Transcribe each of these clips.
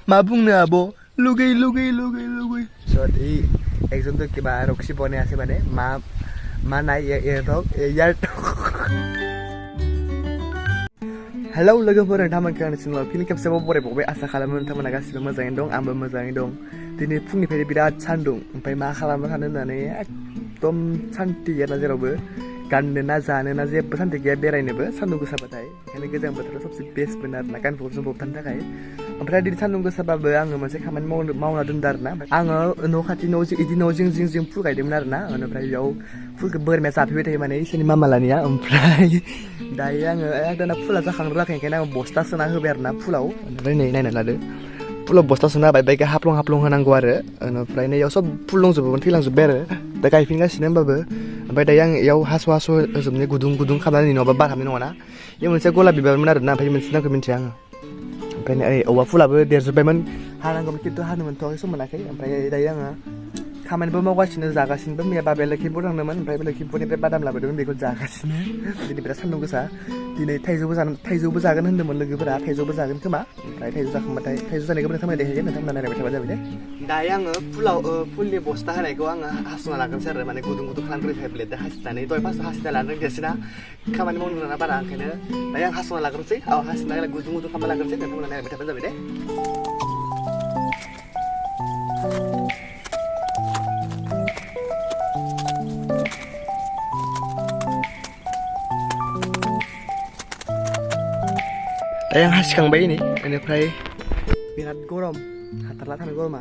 मा बुंनो आब' लुगै लुगै लुगै लुगै स' इ एकजनथ' किबा रक्सि बने আছে মানে मा नाय यार हेलौ लोगोफोर नोंथांमोनखौ आंनि चेनेलाव फिन खेबसेबाव बरायबावबाय आसा खालामो नोंथांमोना गासिबो मोजाङैनो दं आंबो मोजाङै दं दिनै फुंनिफ्रायनो बिराद सान्दुं ओमफ्राय मा खालामनो थानो होननानै एकदम सान्थि गैयाना जेरावबो गाननो ना जानो ना जेबो सान्थि गैया बेरायनोबो सान्दुं गोसाबाथाय ओंखायनो गोजां बोथोराव सबसे बेस्टमोन आरोना गानफब जोमफब थानो थाखाय ओमफ्राय दिनै सान्दुं गोसाबाबो आङो मोनसे खामानि मावना दोनदों आरोना आङो न' खाथि बिदि न' जिं जिं फुल गायदोंमोन आरोना ओमफ्राय बेयाव फुलखौ बोरमाया जाफैबाय थायो माने इसोरनि मामालानिया ओमफ्राय दायो आङो दाना फुला जाखांनो ओंखायनो आं बस्था सोना होबाय आरोना फुलाव ओमफ्राय नै नायना लादो फुलाव बस्था सोना होबाय बाइकआ हाफ्लं हाफ्लं होनांगौ आरो ओमफ्राय नै इयाव सब फुल दंजोबोमोन थैलांजोब्बाय आरो दा गायफिनगासिनो होमबाबो ओमफ्राय दायो आं इयाव हास' होजोबनो गुदुं गुदुं खालामनानै नङाबा बार हाबनाय नङाना इयाव मोनसे गलाब बिबारमोन आरोना ओमफ्राय मोनसे नामखौ मिन्थिया आङो ओमफ्राय नै औवा फुलाबो देरजोब्बायमोन हानांगौमोन खिन्थु हानो मोनथ'वाखै सम मोनाखै ओमफ्राय दायो आङो खामानिबो मावगासिनो जागासिनोबो मैया बाबाया लखिमपुर थांदोंमोन ओमफ्राय लखिमपुरनिफ्राय बादाम लाबोदोंमोन बेखौ जागासिनो दिनै बिराद सान्दुं गोसा दिनै थाइजौबो जागोन होन्दोंमोन लोगोफोरा थाइजौबो जागोन खोमा ओमफ्राय थाइजौ जाखांबाथाय थाइजौ जानायखौबो नोंथांमोना देखायगोन नोंथांमोना नायबाय थाबा जाबाय दे दायो आङो फुलनि बस्था होनायखौ आङो हास'ना लागोनसै आरो माने गुदुं गुदुं खालामग्रोखाय ब्लेडजों हासिनानै दहाय फार्स्टआव हासिना लानो देरसिना खामानि मावनो रोङा बारा ओंखायनो दायो आं हास'ना लाग्रोनोसै हासिना गुदुं गुदुं खालामना लाग्रोनोसै नोंथांमोना नायबाय थाबानो जाबाय दे दायो आं हासिखांबाय नै बेनिफ्राय बिराद गरम हाथारला थानो गरमा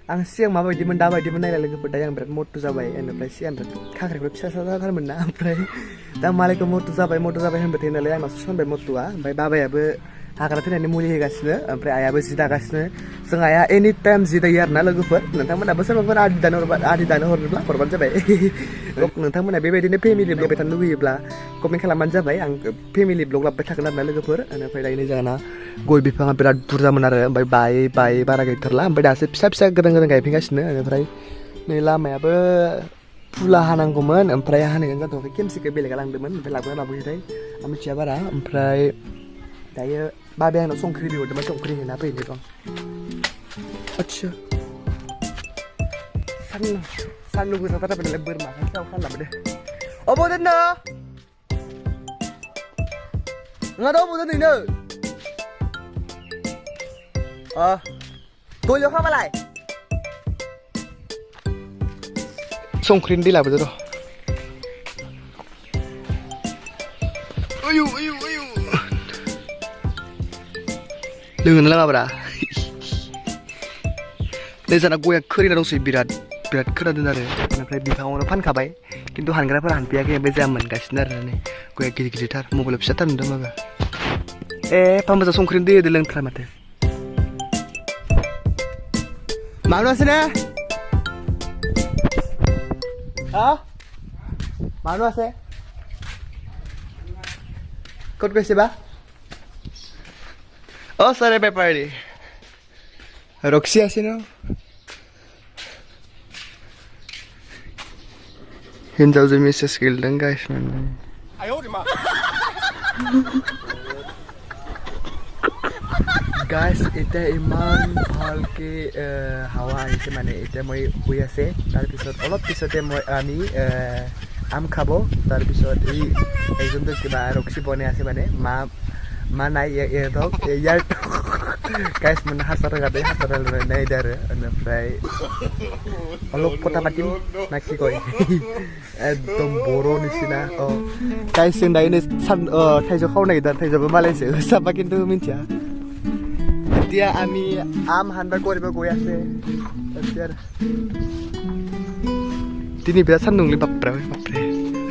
आं सिगां माबायदिमोन दाबायदिमोन नायलाय लोगोफोर दायो आं बिराद मटु जाबाय बेनिफ्राय सिगां बिराद खांख्राइफोर फिसा फिसा जाथारमोन ना ओमफ्राय दा मालायखौ मटु जाबाय होनबाय थायो नालाय आंनावसो सनबाय मटुआ ओमफ्राय बाबायाबो हाग्रा थैनायनि मुलि होगासिनो ओमफ्राय आइयाबो जि दागासिनो जों आइया एनि टाइम जि दायो आरोना लोगोफोर नोंथांमोनाबो सोरबाफोर आदि दानो हरनोब्ला हरबानो जाबाय नोंथांमोना बेबायदिनो फेमिलि ब्लग थानो लुगैयोब्ला कमेन्ट खालामबानो जाबाय आं फेमिलि ब्लग लाबोबाय थागोन आरोना लोगोफोर ओमफ्राय दायो जोंना गय बिफाङा बिराद बुरजामोन आरो ओमफ्राय बायै बारा गैथारला ओमफ्राय दासो फिसा फिसा गोदान गोदान गायफिनगासिनो ओमफ्राय नै लामायाबो फुला हानांगौमोन ओमफ्राय हानायगोन जाथ'वाखै खेमसिखौ बेलेगा लांदोंमोन ओमफ्राय लाबोयोथाय आं मिथिया बारा ओमफ्राय दायो बाबाया आंनाव संख्रि बिहरदोंमोन संख्रि होना फैनो दं आदसा सान्दुं गोसाथार जाबाय नालाय बोरमा खाथियाव खालामदो अबाव दोननो नोंहा दा अबाव दोनहैनो गलियाव खामालाय संख्रिनि दै लाबोदो र' लोंनो लाङाब्रा नै जोंना गया खोरिना दंसै बिराद खोनादों आरो ओमफ्राय बिफाङावनो फानखाबाय खिन्थु हानग्राफोरा हानफैयाखै ओमफ्राय जोंहा मोनगासिनो आरो नै गया गिदिर गिदिरथार मबाइलाव फिसाथार नुदों माबा फामबोजा संख्रिनि दै होदो लोंथारा माथो मानो আছে নে मानो আছে ক'ত গৈছে বা सारे बेपारी रक्सी आसे न हिन्जावजों मेसेज गेलेदों गाइसनो गाइस এতিয়া ইমান ভালকে হাৱা আহিছে মানে এতিয়া মই শুই আছে তাৰপিছত অলপ পিছতে আমি আম খাব তাৰপিছত এই একজনটো কিবা ৰক্সি বনাই আছে মানে मा नाय यार गाइस मन हासार गादे हासार नाय आरो ओमफ्राय अलप कथा पातिम नाखि गय एकदम बर' निसिना गाइस जों दायो थाइजौ खावनो नागिरदों थाइजौबो मालायसो साबा खिन्थु मिन्थिया এতিয়া আমি আম হানবা কৰিব গৈ আছে दिनै बिराद सान्दुंलै बाप्रे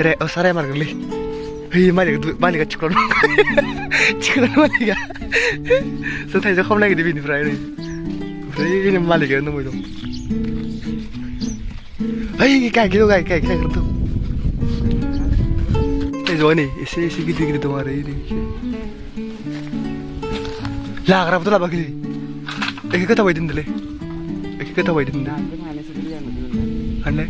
रे साराय मारगोनलै मालिका चिकन मालिका जों थाइजौ खावनो नागिरदों बेनिफ्राय ओमफ्राय मालिका दंबाय दं गायखेर थाइजौआ नै एसे गिदिर दं आरो लाग्राबोथ' लाबाखै एखे गोथाव बायदि होनदोंलै हानलाय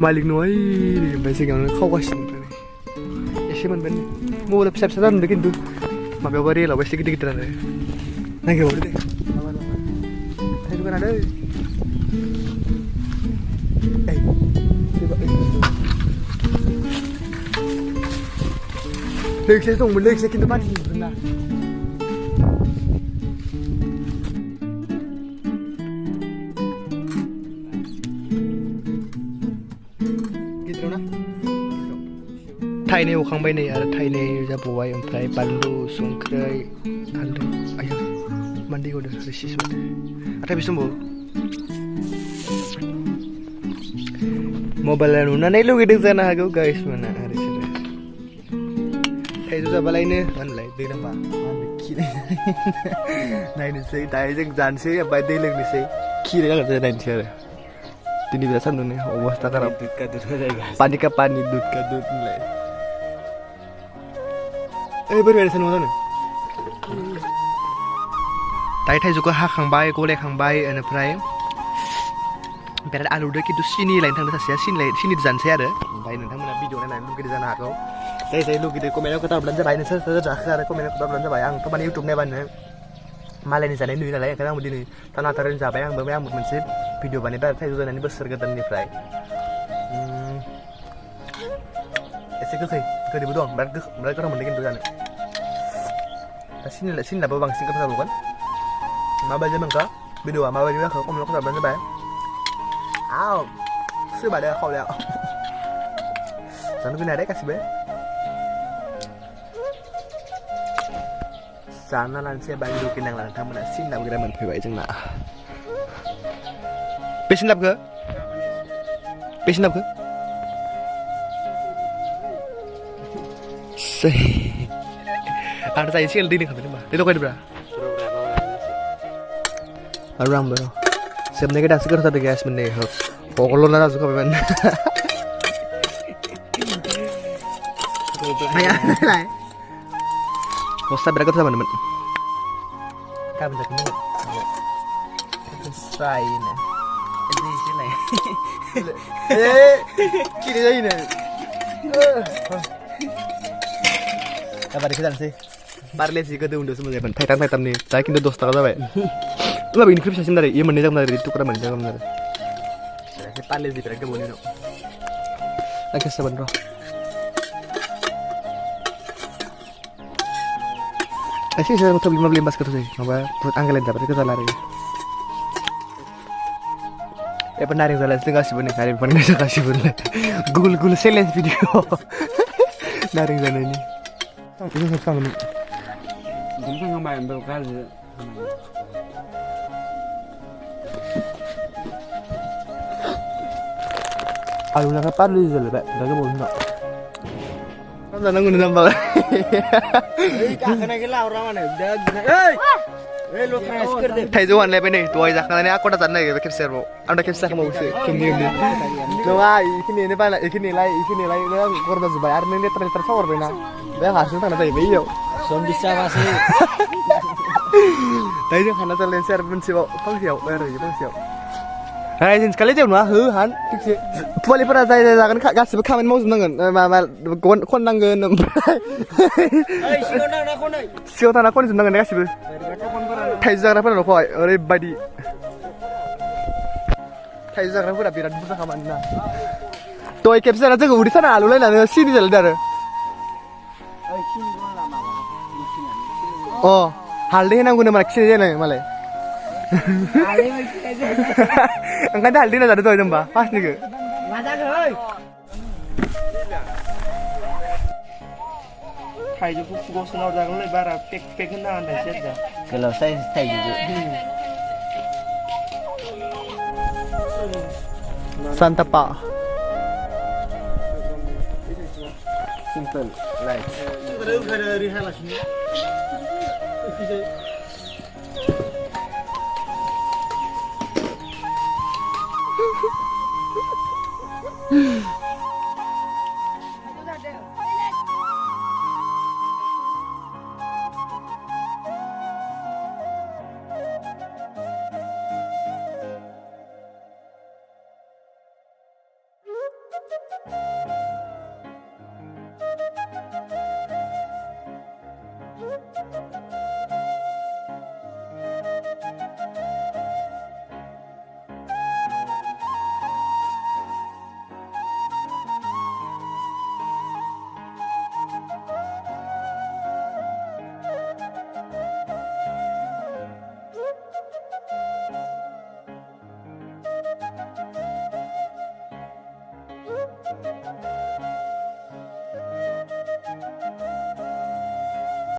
मालिक नङा ओमफ्राय सिगाङावनो खावगासिनो एसे मोनबाय मबाइलाव फिसा फिसा नुदों खिन्थु Mabayaw bari lah, wes gede-gedean deh. Nangge bawa deh. Tayo ka na deh. Coba. Lek saya tong, lek saya kinto pati, benar. Gitu na. Thai ukang bay nih, ada Thai jabuai, ompray balu, sungkray, halu, ayo, mandi udah resis udah. Ada bisa bu? Mobile nuna nih lu gitu sana aku guys mana hari sini. Thai juga balai nih, mana lagi dia nampak, mana kiri. Nah ini sih, Thai jeng jan sih, apa dia lagi sih, kiri kan ada nanti ada. Ini biasa nih, oh bos tak kerap. Panik ke panik, dud ke dud mulai. Baru ada sana mana? Thai juga hakang bay, golek hang bay, ane pray. Berat alu deh gitu sini lain tang saya sini di sana saya ada. Bayi nanti mana video lain lu gitu sana aku. Saya lu gitu komen aku tahu belanja bayi saya dah komen aku tahu belanja bayang. Tuh mana YouTube nih ban. Malah di sana ini lah ya kadang begini. Tanah tarin siapa yang bermain mensip video ban itu saya juga nanti besar ketan nih pray. Sekali ke di budong, mereka orang mendingin tuh sana. Sini lah bang singkat sama bukan? Maba aja bangka, video maba juga kalau komen aku tahu belanja bayang. Aw, sudah ada kau lihat. Sana kena ada kasih be. Sana lansia bantu kinang lang tamu nak sin nak bergerak menpewai jeng nak. Pesin lap ke? Pesin lap ke? Ada saya sih di ni kami ni mah. Itu kau di berapa? Orang baru. Sebenarnya kita sekarang tadi guys menih. Pokoknya nara suka beban. Ayah lah. Hosta berapa tu teman-teman? Kau bisa kemana? Try ni. Ini sih lah. Kiri jadi ni. Apa dikatakan sih? Parle sih kau tu undur semua jaman. Thaitan ni. Saya kini dos tak ada baik. Lu abis ini klip dari, iya menijak dari itu kurang menijak dari. Saya parle sih mereka boleh no. Lagi saban bro. Asyik saya mau beli masker sih, apa perut angkelin dapat kita lari. Ya benar yang salah setengah sih benar, hari depan nggak kasih benar. Google silence video. Dari sana ini. Itu sekarang ini. Kita nggak main berkali. Aduh nak apa lu je lepas, dah kebun tak. Kan sana guna tambah. Kak kena gila orang mana? Lu kena masker deh. Thai Johan lepas ni, tuai jak kan ni aku dah sana ke capture mo. Anda capture kamu sih, kini ni. Tuai, ini pala, ini lagi, orang korban zubayar ni tersawar bina. Dia hasil tanah tadi beliau. Som bisa masih. Thai Johan kana terlenser pun siapa, pangsiau, pangsiau. Hai, sekali aja mah, han. Boleh pernah saya kan kasih bekaman mau senengan, kon nangen. Hei, siapa nak kon senengan kasih. Thai Johan apa nak kau? Orang badi. Thai Johan apa biar bukan kaman na. Toy capture aja ke urusan alu lain ada sini jalan dar. Oh, hal ni nak guna mana sini jalan malah. Angkat dah haldi nak ada tu jamba, pas ni ke? Macam ke? Thai juga fokus nak orang le bara pek kena anda saja. Kalau saya Thai juga. Santa Pa. Simple, right.